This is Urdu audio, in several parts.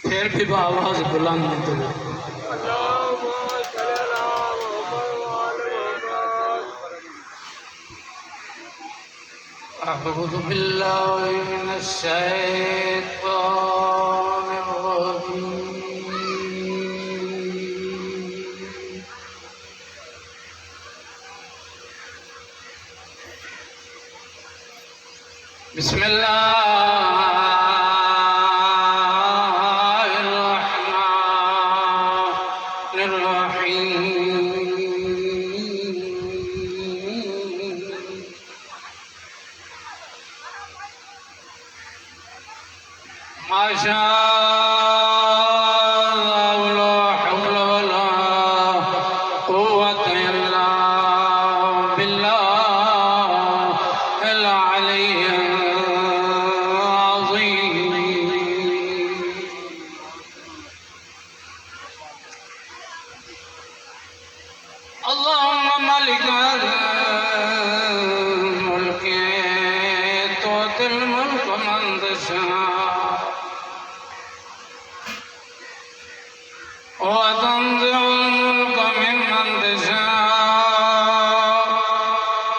پھر بھی بآواز بلند دو اعوذ باللہ من الشیطان الرجیم بسم اللہ الرحمن الرحیم ما شاء اللہ لا حول ولا قوة الا باللہ العلی العظیم اللہم مالک الملک تؤتی الملک من تشاء وتنزع الملك ممن تشاء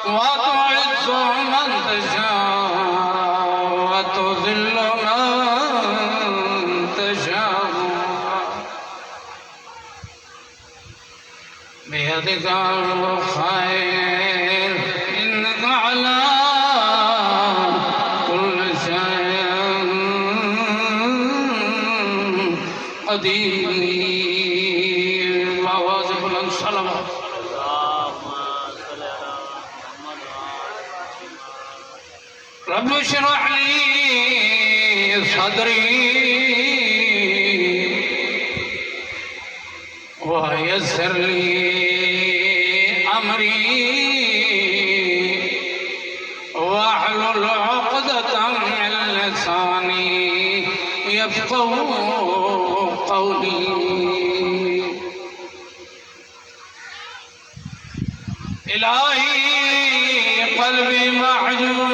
وتعز من تشاء وتذل من تشاء بيدك الخير إنك على كل شيء قدير آواز بلند صلوات رب اشرح لي صدري ويسر لي أمري واحلل عقدة من لساني يفقهوا قولي إلهي قلبي محجوب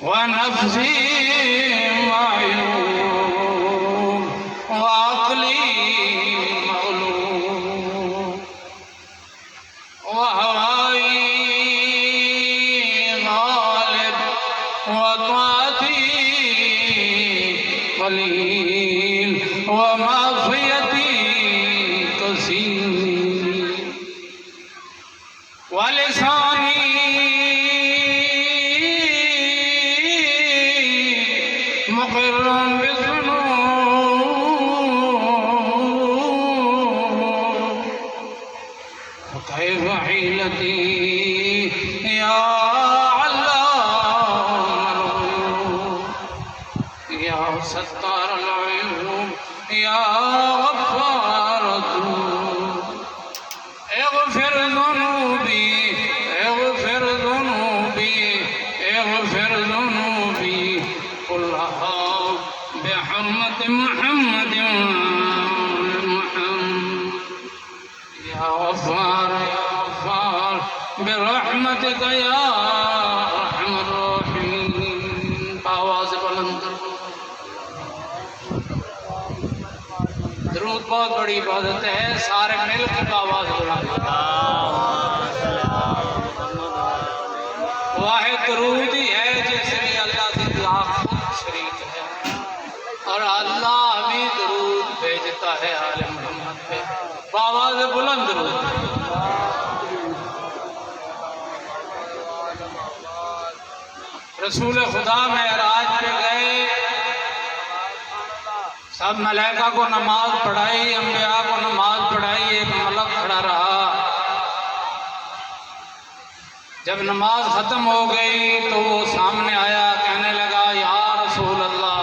ونفسي معيوب وعقلي مغلوب وهواي غالب وطاعتي قليل ومعصيتي كثير ولساني مقر بالذنوب وكيف حيلتي يا علام الغيوب يا ستار العيوب يا غفار الذنوب اغفر ذنوبي اغفر ذنوبي اغفر ذنوبي كلها بحرمة محمد محمد يا غفار يا غفار برحمتك يا ارحم الراحمين آواز بلند درود بہت بڑی عبادت ہے سارے مل کے آواز بلند واحد درود ہی ہے جس میں اللہ کی ذات شریک ہے اور اللہ بھی درود بھیجتا ہے آل محمد پہ بآواز بلند درود رسول خدا معراج پہ گئے سب ملائکہ کو نماز پڑھائی انبیاء کو نماز پڑھائی ایک ملک کھڑا رہا جب نماز ختم ہو گئی تو وہ سامنے آیا کہنے لگا یا رسول اللہ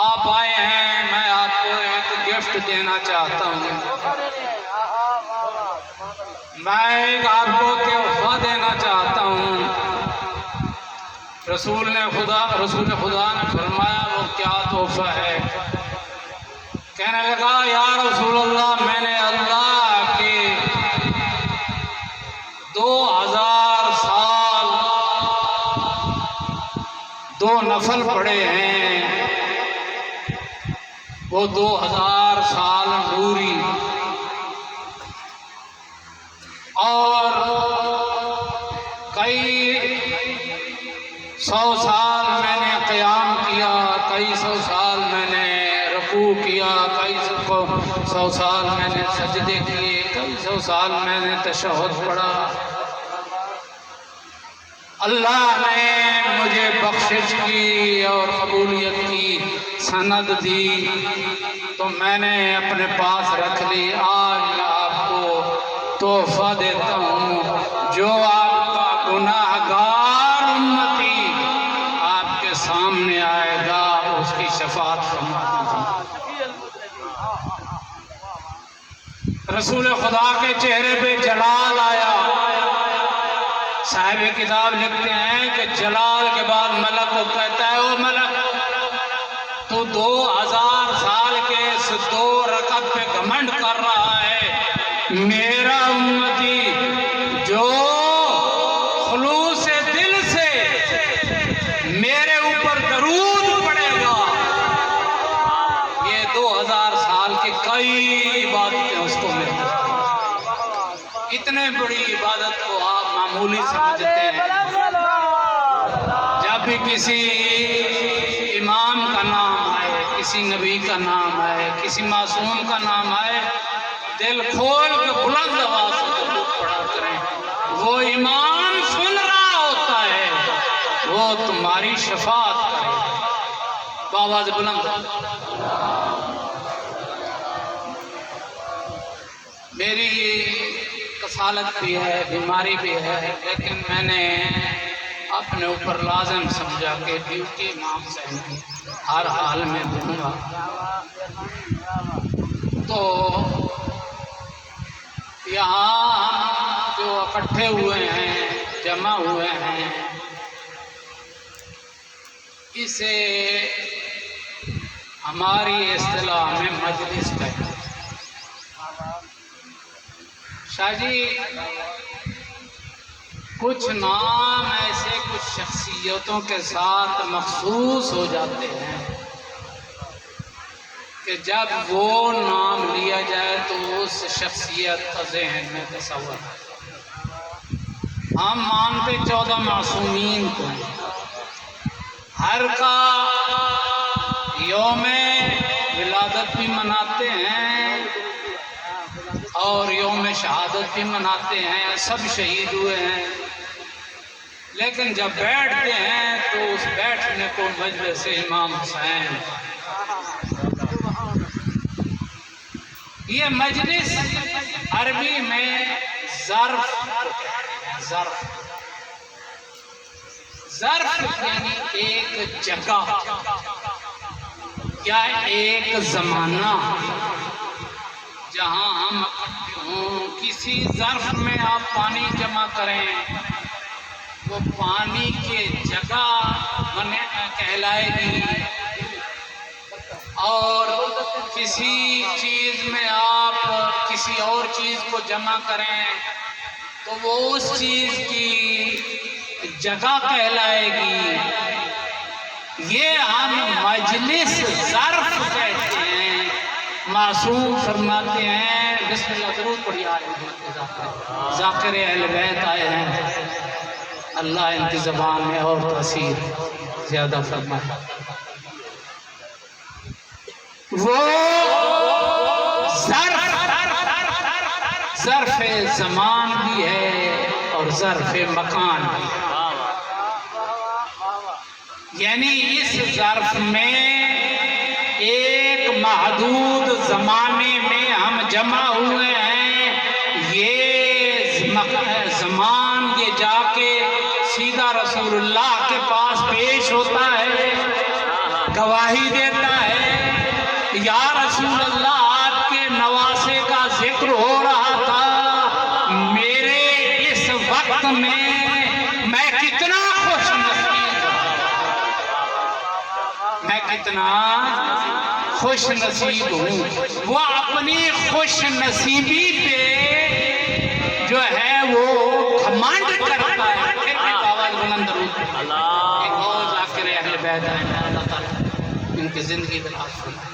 آپ آئے ہیں میں آپ کو ایک گفٹ دینا چاہتا ہوں میں ایک آپ کو تحفہ دینا چاہتا ہوں رسول خدا نے فرمایا وہ کیا تحفہ لطف ہے. کہنے لگا یا رسول اللہ میں نے اللہ کے 2000 سال 2 نفل پڑھے ہیں، وہ 2000 سال نوری اور کئی 100 سال میں نے قیام کیا، کئی 100 سال میں نے رکوع کیا، کئی 100 سال میں نے سجدے کیے، کئی 100 سال میں نے تشہد پڑھا. اللہ نے مجھے بخشش کی اور قبولیت کی سند دی تو میں نے اپنے پاس رکھ لی. آج میں آپ کو تحفہ دیتا ہوں، جو آپ کا گناہ گار امتی آپ کے سامنے آئے گا اس کی شفاعت فرما دیجیے. رسول خدا کے چہرے پہ جلال آیا. صاحب کتاب لکھتے ہیں کہ جلال کے بعد ملک کو کہتا ہے او ملک تو 2000 سال کے اس 2 رکعت پہ گھمنڈ کر رہا ہے، میرا امتی جو خلوص دل سے میرے اوپر درود پڑے گا یہ 2000 سال کی کئی عبادتیں اس کو مل جائیں. اتنے بڑی عبادت کو آپ معمولی سمجھتے ہیں. جب بھی کسی امام کا نام آئے، کسی نبی کا نام آئے، کسی معصوم کا نام آئے، دل کھول کے بلند آواز سے درود پڑھا کریں. وہ امام سن رہا ہوتا ہے، وہ تمہاری شفاعت کرے. بآواز بلند. میری کسالت بھی ہے، بیماری بھی ہے، لیکن میں نے اپنے اوپر لازم سمجھا کہ ڈیوٹی امام صاحب کی ہر حال میں دوں گا. تو یہاں جو اکٹھے ہوئے ہیں، جمع ہوئے ہیں، اسے ہماری اصطلاح میں مجلس کہتے ہیں. شاہ جی کچھ نام ایسے کچھ شخصیتوں کے ساتھ مخصوص ہو جاتے ہیں کہ جب وہ نام لیا جائے تو اس شخصیت کا ذہن میں تصور ہے. ہم مانتے 14 معصومین کو، ہر کا یوم ولادت بھی مناتے ہیں اور یوم شہادت بھی مناتے ہیں، سب شہید ہوئے ہیں. لیکن جب بیٹھتے ہیں تو اس بیٹھنے کو مجلس امام حسین. یہ مجلس عربی میں ظرف یعنی ایک جگہ یا ایک زمانہ جہاں ہم اکٹھے ہوں. کسی ظرف میں آپ پانی جمع کریں، وہ پانی کے جگہ کہلائے گی، اور کسی چیز میں آپ کسی اور چیز کو جمع کریں تو وہ اس چیز کی جگہ کہلائے گی. یہ ہم مجلس ظرف کہتے ہیں. معصوم فرماتے ہیں بسم اللہ ضرور پڑھی آئے ہیں، ذاکر اہل بیت آئے ہیں، اللہ ان کی زبان میں اور تاثیر زیادہ فرمائے. وہ ظرف زمان بھی ہے اور ظرف مکان بھی ہے. یعنی اس ظرف میں ایک محدود زمانے میں ہم جمع ہوئے ہیں. یہ زمان یہ جا کے سیدھا رسول اللہ کے پاس پیش ہوتا ہے، گواہی دیتا ہے یا رسول اللہ آپ کے نواسے کا ذکر ہو رہا تھا، میرے اس وقت میں کتنا خوش نصیب، میں کتنا خوش نصیب ہوں. وہ اپنی خوش نصیبی پہ جو ہے وہ گھمنڈ کرتا ہے. پھر بھی آواز بلند درود ایک اور ذاکر اہل بیت ہیں اللہ تعالیٰ ان کی زندگی دراز فرمائے.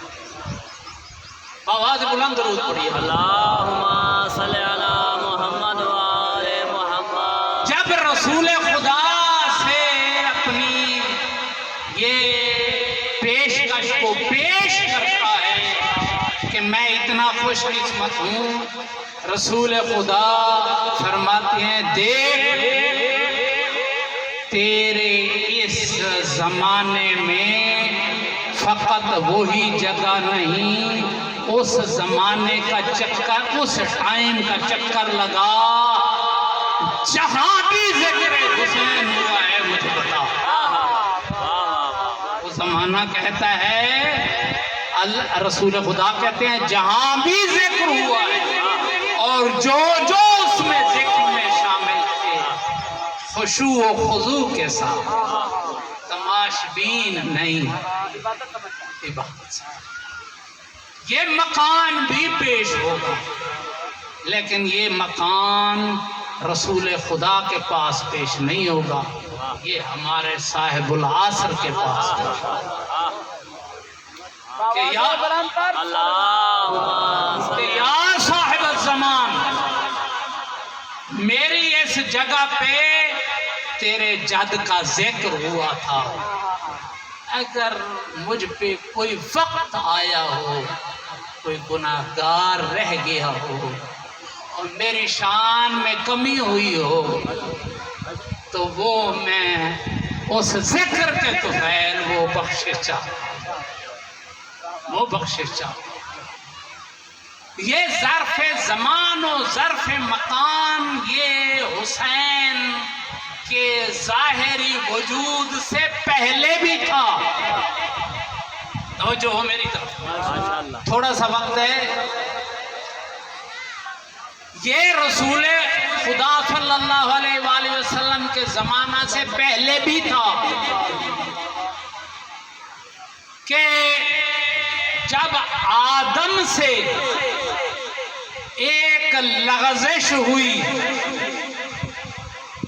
آواز بلند درود پڑھیے. اللہم صلی علی محمد و آل محمد. جب رسول خدا سے اپنی یہ پیشکش کو پیش کرتا ہے کہ میں اتنا خوش قسمت ہوں, رسول خدا فرماتے ہیں دیکھ تیرے اس زمانے میں فقط وہی جگہ نہیں, اس زمانے کا چکر, اس ٹائم کا چکر لگا جہاں بھی ذکر حسین ہوا ہے مجھے بتا. وہ زمانہ کہتا ہے, رسول خدا کہتے ہیں جہاں بھی ذکر ہوا ہے اور جو جو اس میں ذکر میں شامل تھے خشوع و خضوع کے ساتھ, تماشبین نہیں عبادت سے. یہ مکان بھی پیش ہوگا لیکن یہ مکان رسول خدا کے پاس پیش نہیں ہوگا, یہ ہمارے صاحب العصر کے پاس پیش ہوگا. کہ یا صاحب الزمان, میری اس جگہ پہ تیرے جد کا ذکر ہوا تھا, اگر مجھ پہ کوئی وقت آیا ہو, کوئی گناہگار رہ گیا ہو اور میری شان میں کمی ہوئی ہو تو وہ میں اس ذکر کے طفیل وہ بخشش چاہتا, وہ بخشش چاہتا. یہ ظرف زمان و ظرف مکان یہ حسین کے ظاہری وجود سے پہلے بھی تھا. توجہ ہو میری طرف, تھوڑا سا وقت ہے. یہ رسول خدا صلی اللہ علیہ وآلہ وسلم کے زمانہ سے پہلے بھی تھا کہ جب آدم سے ایک لغزش ہوئی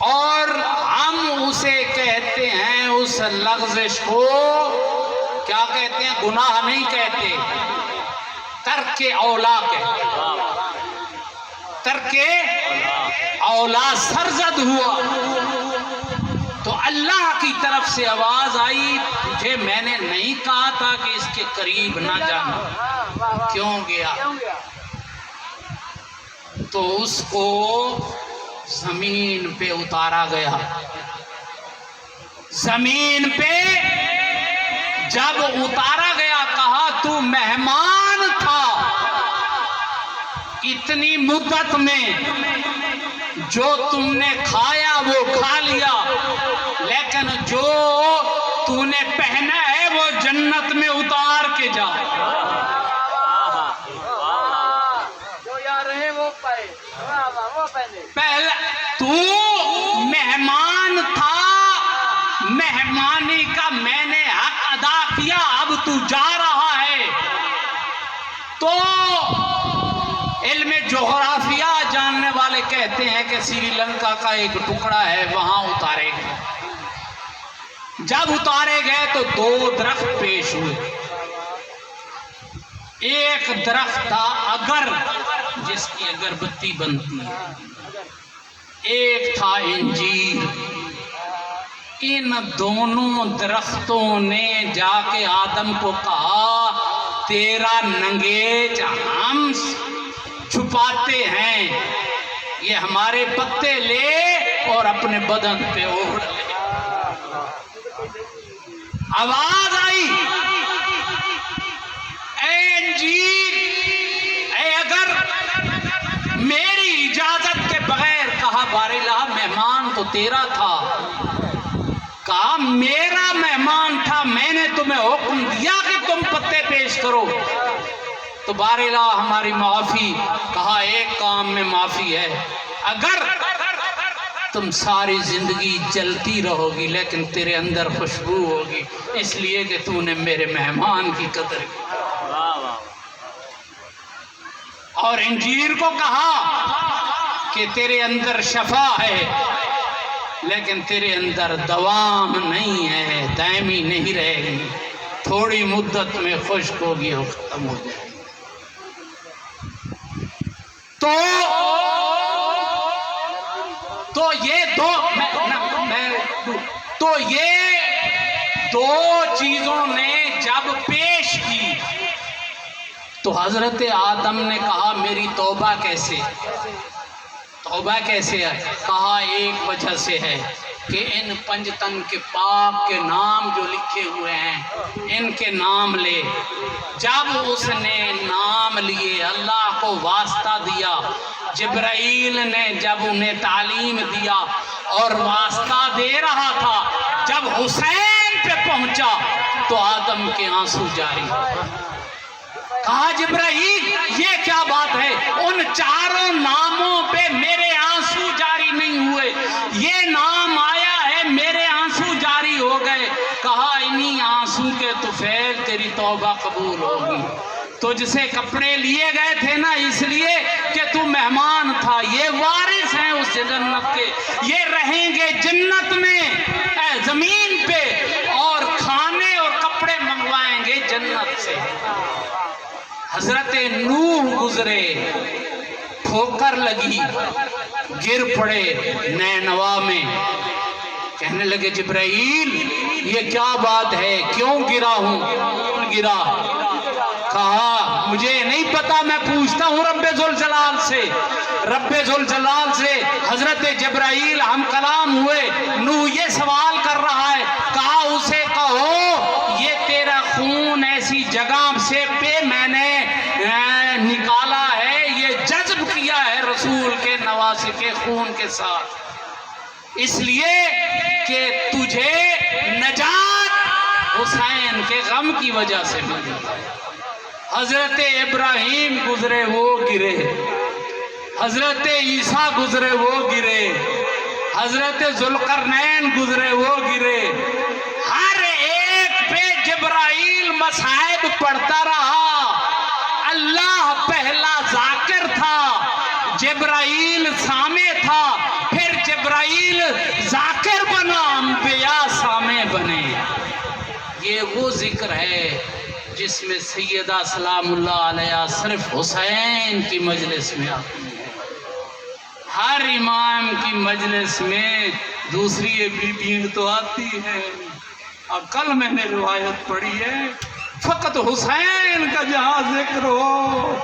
اور ہم اسے کہتے ہیں, اس لغزش کو کیا کہتے ہیں, گناہ نہیں کہتے, ترک اولا کہتے ہیں. ترک اولا سرزد ہوا تو اللہ کی طرف سے آواز آئی, تجھے میں نے نہیں کہا تھا کہ اس کے قریب نہ جانا, کیوں گیا؟ تو اس کو زمین پہ اتارا گیا. زمین پہ جب اتارا گیا کہا تو مہمان تھا, اتنی مدت میں جو تم نے کھایا وہ کھا لیا, لیکن جو تو نے پہنا ہے وہ جنت میں اتار کے جا. پہلے تو مہمان تھا, مہمانی کا میں نے حق ادا کیا, اب تو جا رہا ہے. تو علم جغرافیہ جاننے والے کہتے ہیں کہ سری لنکا کا ایک ٹکڑا ہے, وہاں اتارے گئے. جب اتارے گئے تو دو درخت پیش ہوئے. ایک درخت تھا اگر, جس کی اگربتی بنتی ہے, ایک تھا انجیر. ان دونوں درختوں نے جا کے آدم کو کہا تیرا ننگیج ہم چھپاتے ہیں, یہ ہمارے پتے لے اور اپنے بدن پہ اوڑھ لے. آواز آئی, اے انجیر, اے اگر, میری اجازت کے بغیر. کہا بار الہ مہمان تو تیرا تھا. کہا میرا مہمان تھا, میں نے تمہیں حکم دیا کہ تم پتے پیش کرو. تو بار الہ ہماری معافی. کہا ایک کام میں معافی ہے, اگر تم ساری زندگی جلتی رہو گی لیکن تیرے اندر خوشبو ہوگی، اس لیے کہ تو نے میرے مہمان کی قدر کی۔ واہ واہ اور انجیر کو کہا کہ تیرے اندر شفا ہے لیکن تیرے اندر دوام نہیں ہے، دائمی نہیں رہے گی، تھوڑی مدت میں خشک ہوگی اور ختم ہو جائے گی۔ تو یہ دو چیزوں نے جب پیش کی تو حضرت آدم نے کہا میری توبہ کیسے ہے؟ کہا ایک وجہ سے ہے کہ ان پنجتن کے پاک کے نام جو لکھے ہوئے ہیں ان کے نام لے۔ جب اس نے نام لیے، اللہ کو واسطہ دیا، جبرائیل نے جب انہیں تعلیم دیا اور واسطہ دے رہا تھا، جب حسین پہ پہنچا تو آدم کے آنسو جاری ہو گئے۔ کہا جبرائیل یہ کیا بات ہے؟ ان چاروں ناموں پہ میرے آنسو جاری نہیں ہوئے، یہ نام آیا ہے میرے آنسو جاری ہو گئے۔ کہا انہی آنسو کے طفیل تیری توبہ قبول ہوگی۔ تجھ سے کپڑے لیے گئے تھے نا اس لیے کہ تو مہمان تھا، یہ وارث ہیں اس جنت کے، یہ رہیں گے جنت میں زمین پہ اور کھانے اور کپڑے منگوائیں گے جنت سے۔ حضرت نوح گزرے، ٹھوکر لگی، گر پڑے نینوا میں، کہنے لگے جبرائیل یہ کیا بات ہے، کیوں گرا ہوں، کون گرا؟ کہا مجھے نہیں پتا، میں پوچھتا ہوں رب ذوالجلال سے۔ رب ذوالجلال سے حضرت جبرائیل ہم کلام ہوئے، نوح یہ سوال کر رہا ہے۔ کہا اسے کہو یہ تیرا خون ایسی جگہ سے پہ میں نے نکالا ہے، یہ جذب کیا ہے رسول کے نواسے کے خون کے ساتھ، اس لیے کہ تجھے نجات حسین کے غم کی وجہ سے ملی۔ حضرت ابراہیم گزرے وہ گرے، حضرت عیسیٰ گزرے وہ گرے، حضرت ذوالقرنین گزرے وہ گرے، ہر ایک پہ جبرائیل مصائب پڑھتا رہا۔ اللہ پہلا ذاکر تھا، جبرائیل سامع تھا، پھر جبرائیل ذاکر بنا، انبیاء سامع بنے۔ یہ وہ ذکر ہے جس میں سیدہ سلام اللہ علیہ صرف حسین کی مجلس میں آتی ہے، ہر امام کی مجلس میں دوسری بیویاں تو آتی ہیں۔ اور کل میں نے روایت پڑھی ہے فقط حسین کا جہاں ذکر ہو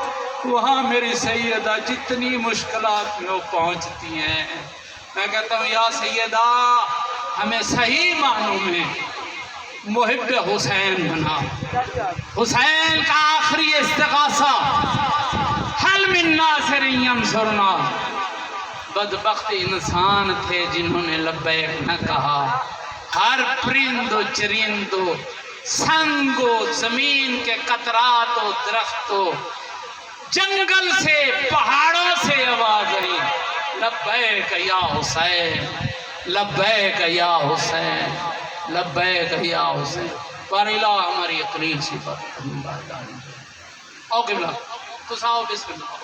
وہاں میری سیدہ جتنی مشکلات میں وہ پہنچتی ہیں۔ میں کہتا ہوں یا سیدہ ہمیں صحیح معنوں میں محب حسین بنا۔ حسین کا آخری استغاثہ حل من ناصر ینصرنا، بدبخت انسان تھے جنہوں نے لبیک نہ کہا۔ ہر پرند و چرند و سنگ و زمین کے قطرات و درخت و جنگل سے پہاڑوں سے آواز آئی لبیک یا حسین، لبیک یا حسین، لبیک یا حسین۔ پر الہ ہماری اقلیل سی بات اوکے بلا تو ساؤ بسم اللہ۔